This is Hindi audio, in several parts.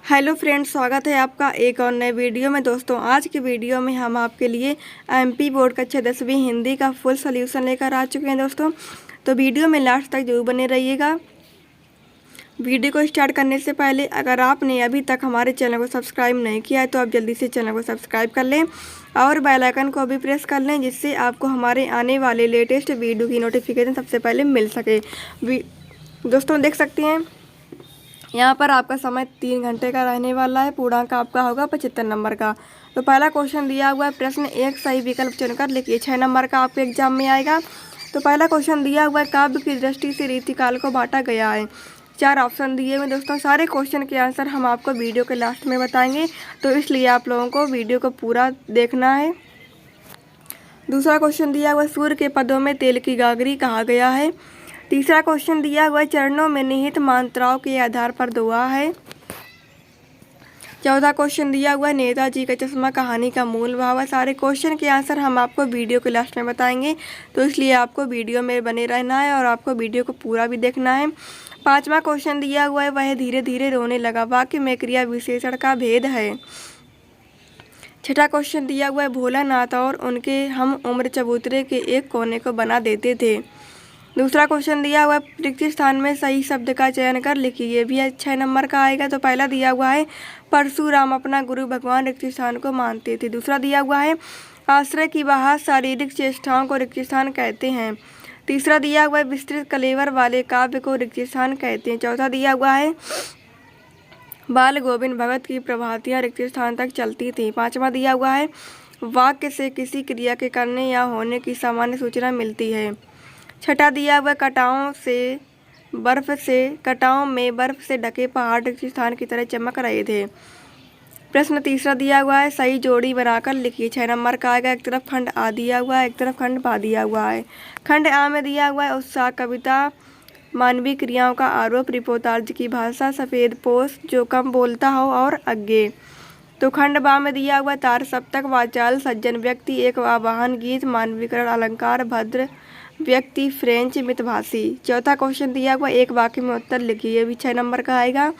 हेलो फ्रेंड्स, स्वागत है आपका एक और नए वीडियो में। दोस्तों, आज की वीडियो में हम आपके लिए एमपी बोर्ड कक्षा 10वीं हिंदी का फुल सॉल्यूशन लेकर आ चुके हैं। दोस्तों, तो वीडियो में लास्ट तक जरूर बने रहिएगा। वीडियो को स्टार्ट करने से पहले अगर आपने अभी तक हमारे चैनल को सब्सक्राइब नहीं किया है तो आप जल्दी से चैनल को सब्सक्राइब कर लें और बेल आइकन को भी प्रेस कर लें, जिससे आपको हमारे आने वाले लेटेस्ट वीडियो की नोटिफिकेशन सबसे पहले मिल सके। दोस्तों, देख सकते हैं यहाँ पर आपका समय 3 घंटे का रहने वाला है। पूर्णांक आपका होगा 75 नंबर का। तो पहला क्वेश्चन दिया हुआ है, प्रश्न एक सही विकल्प चुनकर लिखिए। 6 नंबर का आपके एग्जाम में आएगा। तो पहला क्वेश्चन दिया हुआ है, काव्य की दृष्टि से रीतिकाल को बांटा गया है। 4 ऑप्शन दिए हुए। दोस्तों, सारे क्वेश्चन के आंसर हम आपको वीडियो के लास्ट में बताएंगे, तो इसलिए आप लोगों को वीडियो को पूरा देखना है। दूसरा क्वेश्चन दिया हुआ है, सूर्य के पदों में तेल की गागरी कहा गया है। तीसरा क्वेश्चन दिया हुआ है, चरणों में निहित मात्राओं के आधार पर दुआ है। चौथा क्वेश्चन दिया हुआ है, नेताजी का चश्मा कहानी का मूल भाव है। सारे क्वेश्चन के आंसर हम आपको वीडियो के लास्ट में बताएंगे, तो इसलिए आपको वीडियो में बने रहना है और आपको वीडियो को पूरा भी देखना है। पांचवा क्वेश्चन दिया हुआ है, वह धीरे धीरे रोने लगा, वाक्य में क्रिया विशेषण का भेद है। छठा क्वेश्चन दिया हुआ है, भोलानाथ और उनके हम उम्र चबूतरे के एक कोने को बना देते थे। दूसरा क्वेश्चन दिया हुआ है, रिक्त स्थान में सही शब्द का चयन कर लिखिए। ये भी 6 नंबर का आएगा। तो पहला दिया हुआ है, परशुराम अपना गुरु भगवान रिक्त स्थान को मानते थे। दूसरा दिया हुआ है, आश्रय की बाहर शारीरिक चेष्टाओं को रिक्त स्थान कहते हैं। तीसरा दिया हुआ है, विस्तृत कलेवर वाले काव्य को रिक्त स्थान कहते हैं। चौथा दिया हुआ है, बाल गोविंद भगत की प्रभातियाँ रिक्त स्थान तक चलती थी। पांचवा दिया हुआ है, वाक्य से किसी क्रिया के करने या होने की सामान्य सूचना मिलती है। छठा दिया हुआ, कटाओं में बर्फ से ढके पहाड़ रिक्त स्थान की तरह चमक रहे थे। प्रश्न तीसरा दिया हुआ है, सही जोड़ी बनाकर लिखिए। 6 नंबर का आएगा। एक तरफ खंड आ दिया हुआ है, एक तरफ खंड बा दिया हुआ है। खंड आ में दिया हुआ है, उत्साह कविता मानवीय क्रियाओं का आरोप, रिपोर्टार्ज की भाषा, सफ़ेद पोश जो कम बोलता हो और आगे। तो खंड बा में दिया हुआ, तार सप्तक वाचाल सज्जन व्यक्ति, एक आवाहन गीत, मानवीकरण अलंकार, भद्र व्यक्ति, फ्रेंच मितभाषी। चौथा क्वेश्चन दिया हुआ, एक वाक्य में उत्तर लिखिए। ये भी 6 नंबर का आएगा।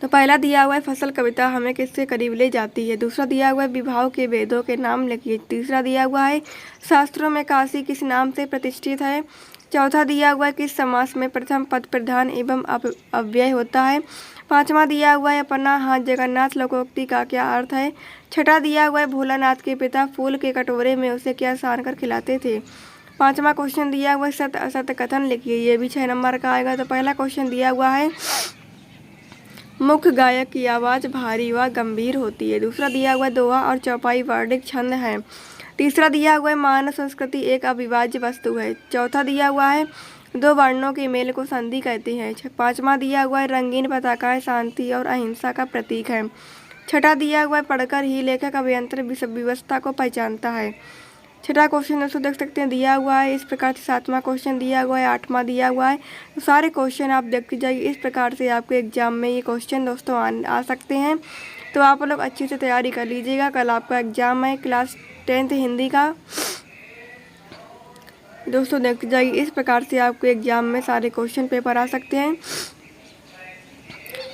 तो पहला दिया हुआ है, फसल कविता हमें किससे करीब ले जाती है। दूसरा दिया हुआ है, विभाव के वेदों के नाम लिखिए। तीसरा दिया हुआ है, शास्त्रों में काशी किस नाम से प्रतिष्ठित है। चौथा दिया हुआ है, किस समास में प्रथम पद प्रधान एवं अव्यय होता है। पांचवा दिया हुआ है, अपना हाथ जगन्नाथ लोकोक्ति का क्या अर्थ है। छठा दिया हुआ है, भोलानाथ के पिता फूल के कटोरे में उसे क्या सान कर खिलाते थे। पांचवा क्वेश्चन दिया हुआ है, सत्य असत्य कथन लिखिए। ये भी 6 नंबर का आएगा। तो पहला क्वेश्चन दिया हुआ है, मुख्य गायक की आवाज़ भारी व गंभीर होती है। दूसरा दिया हुआ है, दोहा और चौपाई वर्णिक छंद है। तीसरा दिया हुआ है, मानव संस्कृति एक अविभाज्य वस्तु है। चौथा दिया हुआ है, 2 वर्णों के मेल को संधि कहते हैं। पांचवा दिया हुआ है, रंगीन पताकाएं शांति और अहिंसा का प्रतीक है। छठा दिया हुआ है, पढ़कर ही लेखक अभियंत्र व्यवस्था को पहचानता है। छठा क्वेश्चन दोस्तों देख सकते हैं दिया हुआ है इस प्रकार से। सातवां क्वेश्चन दिया हुआ है, आठवां दिया हुआ है। तो सारे क्वेश्चन आप देखते जाइए। इस प्रकार से आपके एग्जाम में ये क्वेश्चन दोस्तों आ सकते हैं। तो आप लोग अच्छी से तैयारी कर लीजिएगा। कल आपका एग्जाम है क्लास 10th हिंदी का। दोस्तों देखते जाइए, इस प्रकार से आपके एग्जाम में सारे क्वेश्चन पेपर आ सकते हैं।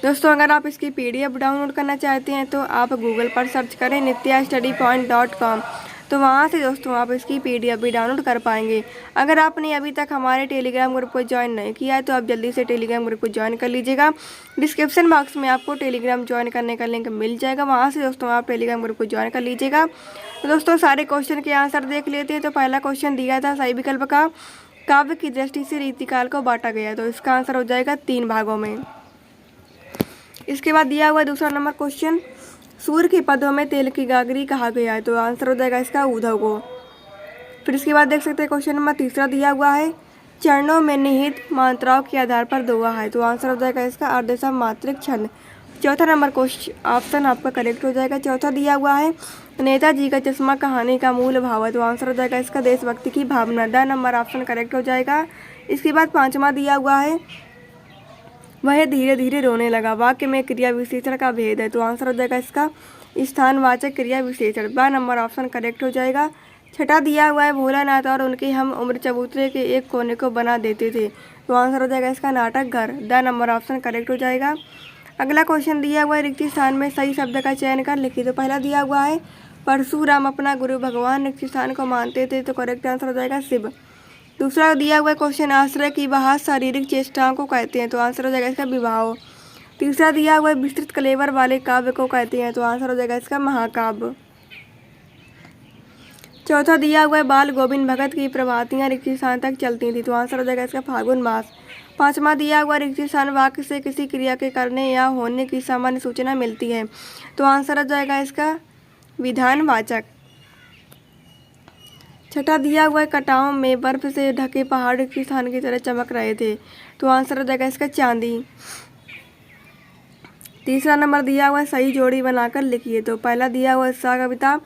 दोस्तों, अगर आप इसकी PDF डाउनलोड करना चाहते हैं तो आप गूगल पर सर्च करें nityastudypoint.com। तो वहाँ से दोस्तों आप इसकी PDF भी डाउनलोड कर पाएंगे। अगर आपने अभी तक हमारे टेलीग्राम ग्रुप को ज्वाइन नहीं किया है तो आप जल्दी से टेलीग्राम ग्रुप को ज्वाइन कर लीजिएगा। डिस्क्रिप्शन बॉक्स में आपको टेलीग्राम ज्वाइन करने का लिंक मिल जाएगा। वहाँ से दोस्तों आप टेलीग्राम ग्रुप को ज्वाइन कर लीजिएगा। तो दोस्तों, सारे क्वेश्चन के आंसर देख लेते हैं। तो पहला क्वेश्चन दिया था, सही विकल्प का, काव्य की दृष्टि से रीतिकाल को बांटा गया। तो इसका आंसर हो जाएगा 3 भागों में। इसके बाद दिया हुआ दूसरा नंबर क्वेश्चन, सूर्य के पदों में तेल की गागरी कहा गया है। तो आंसर हो जाएगा इसका ऊधव को। फिर इसके बाद देख सकते हैं क्वेश्चन नंबर तीसरा दिया हुआ है, चरणों में निहित मात्राओं के आधार पर दुआ है। तो आंसर हो जाएगा इसका अर्धसम मात्रिक छंद। चौथा नंबर क्वेश्चन ऑप्शन आपका करेक्ट हो जाएगा। चौथा दिया हुआ है, नेताजी का चश्मा कहानी का मूल भाव है। तो आंसर हो जाएगा इसका देशभक्ति की भावना। 10 नंबर ऑप्शन करेक्ट हो जाएगा। इसके बाद पांचवा दिया हुआ है, वह धीरे धीरे रोने लगा, वाक्य में क्रिया विशेषण का भेद है। तो आंसर हो जाएगा इसका स्थानवाचक क्रिया विशेषण। 12 नंबर ऑप्शन करेक्ट हो जाएगा। छठा दिया हुआ है, भोलानाथ और उनके हम उम्र चबूतरे के एक कोने को बना देते थे। तो आंसर हो जाएगा इसका नाटक घर। 10 नंबर ऑप्शन करेक्ट हो जाएगा। अगला क्वेश्चन दिया हुआ है रिक्त स्थान में सही शब्द का चयन कर लिखिए। तो पहला दिया हुआ है परशुराम अपना गुरु भगवान रिक्त स्थान को मानते थे, तो करेक्ट आंसर हो जाएगा शिव। दूसरा दिया हुआ क्वेश्चन आश्रय की बाहर शारीरिक चेष्टाओं को कहते हैं, तो आंसर हो जाएगा इसका विवाह। तीसरा दिया हुआ है विस्तृत कलेवर वाले काव्य को कहते हैं, तो आंसर हो जाएगा इसका महाकाव्य। चौथा दिया हुआ है बाल गोविंद भगत की प्रभातियाँ रिक्त स्थान तक चलती थी, तो आंसर हो जाएगा इसका फागुन मास। पांचवा दिया हुआ रिक्त स्थान वाक्य से किसी क्रिया के करने या होने की सामान्य सूचना मिलती है, तो आंसर हो जाएगा इसका विधानवाचक। छठा दिया हुआ है कटाव में बर्फ से ढके पहाड़ रिक्त स्थान की तरह चमक रहे थे, तो आंसर हो जाएगा इसका चांदी। तीसरा नंबर दिया हुआ है सही जोड़ी बनाकर लिखिए। तो पहला दिया हुआ है सा कविता,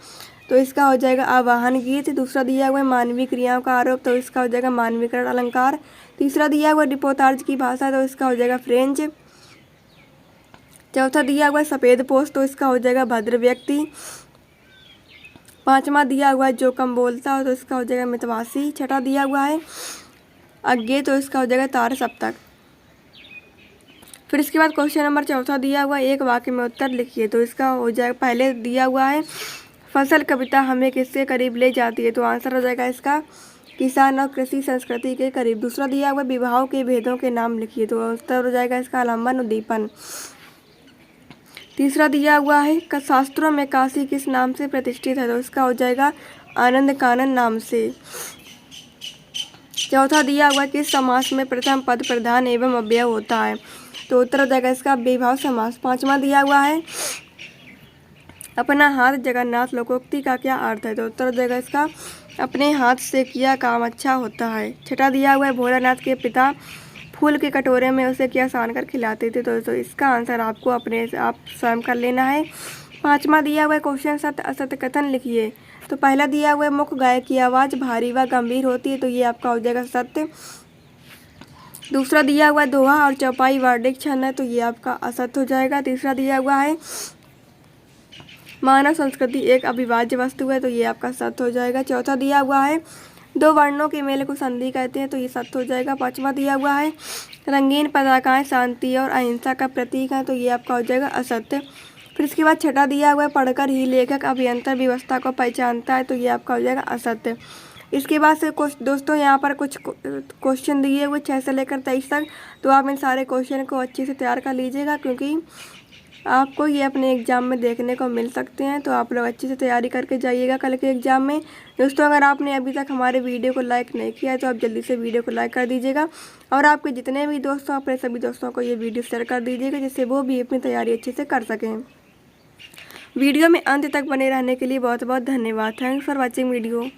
तो इसका हो जाएगा आवाहन गीत। दूसरा दिया हुआ है मानवीय क्रियाओं का आरोप, तो इसका हो जाएगा मानवीकरण अलंकार। तीसरा दिया हुआ है डिपोतार्ज की भाषा, तो इसका हो जाएगा फ्रेंच। चौथा दिया हुआ है सफ़ेद पोष, तो इसका हो जाएगा भद्र व्यक्ति। पांचवा दिया हुआ है जो कम बोलता हो, तो इसका हो जाएगा मितवासी। छठा दिया हुआ है अज्ञे, तो इसका हो जाएगा तार सप्तक। फिर इसके बाद क्वेश्चन नंबर चौथा दिया हुआ है एक वाक्य में उत्तर लिखिए। तो इसका हो जाएगा पहले दिया हुआ है फसल कविता हमें किसके करीब ले जाती है, तो आंसर हो जाएगा इसका किसान और कृषि संस्कृति के करीब। दूसरा दिया हुआ विवाहों के भेदों के नाम लिखिए, तो उत्तर हो जाएगा इसका आलम्बन उद्दीपन। तीसरा दिया हुआ है शास्त्रों में काशी किस नाम से प्रतिष्ठित है, तो इसका हो जाएगा आनंद कानन नाम से। चौथा दिया हुआ किस समास में प्रथम पद प्रधान एवं अव्यय होता है, तो उत्तर हो जाएगा इसका विभाव समास। पांचवा दिया हुआ है अपना हाथ जगन्नाथ लोकोक्ति का क्या अर्थ है, तो उत्तर हो जाएगा इसका अपने हाथ से किया काम अच्छा होता है। छठा दिया हुआ है भोलानाथ के पिता फूल के कटोरे में उसे क्या सान कर खिलाते थे, तो इसका आंसर आपको अपने आप स्वयं कर लेना है। पांचवा दिया हुआ है क्वेश्चन सत्य असत्य कथन लिखिए। तो पहला दिया हुआ है मुख्य गायक की आवाज़ भारी व गंभीर होती है, तो ये आपका हो जाएगा सत्य। दूसरा दिया हुआ है दोहा और चौपाई वार्षिक छंद है, तो ये आपका असत्य हो जाएगा। तीसरा दिया हुआ है मानव संस्कृति एक अविभाज्य वस्तु है, तो ये आपका सत्य हो जाएगा। चौथा दिया हुआ है दो वर्णों के मेले को संधि कहते हैं, तो ये सत्य हो जाएगा। पांचवा दिया हुआ है रंगीन पताकाएं शांति और अहिंसा का प्रतीक है, तो ये आपका हो जाएगा असत्य। फिर इसके बाद छठा दिया हुआ है पढ़कर ही लेखक अभियंतर व्यवस्था को पहचानता है, तो ये आपका हो जाएगा असत्य। इसके बाद से कुछ दोस्तों यहाँ पर कुछ क्वेश्चन दिए हुए 6 से लेकर 23 तक, तो आप इन सारे क्वेश्चन को अच्छे से तैयार कर लीजिएगा, क्योंकि आपको ये अपने एग्ज़ाम में देखने को मिल सकते हैं। तो आप लोग अच्छे से तैयारी करके जाइएगा कल के एग्ज़ाम में। दोस्तों अगर आपने अभी तक हमारे वीडियो को लाइक नहीं किया है, तो आप जल्दी से वीडियो को लाइक कर दीजिएगा, और आपके जितने भी दोस्त हैं अपने सभी दोस्तों को ये वीडियो शेयर कर दीजिएगा, जिससे वो भी अपनी तैयारी अच्छे से कर सकें। वीडियो में अंत तक बने रहने के लिए बहुत बहुत धन्यवाद। Thanks for watching video.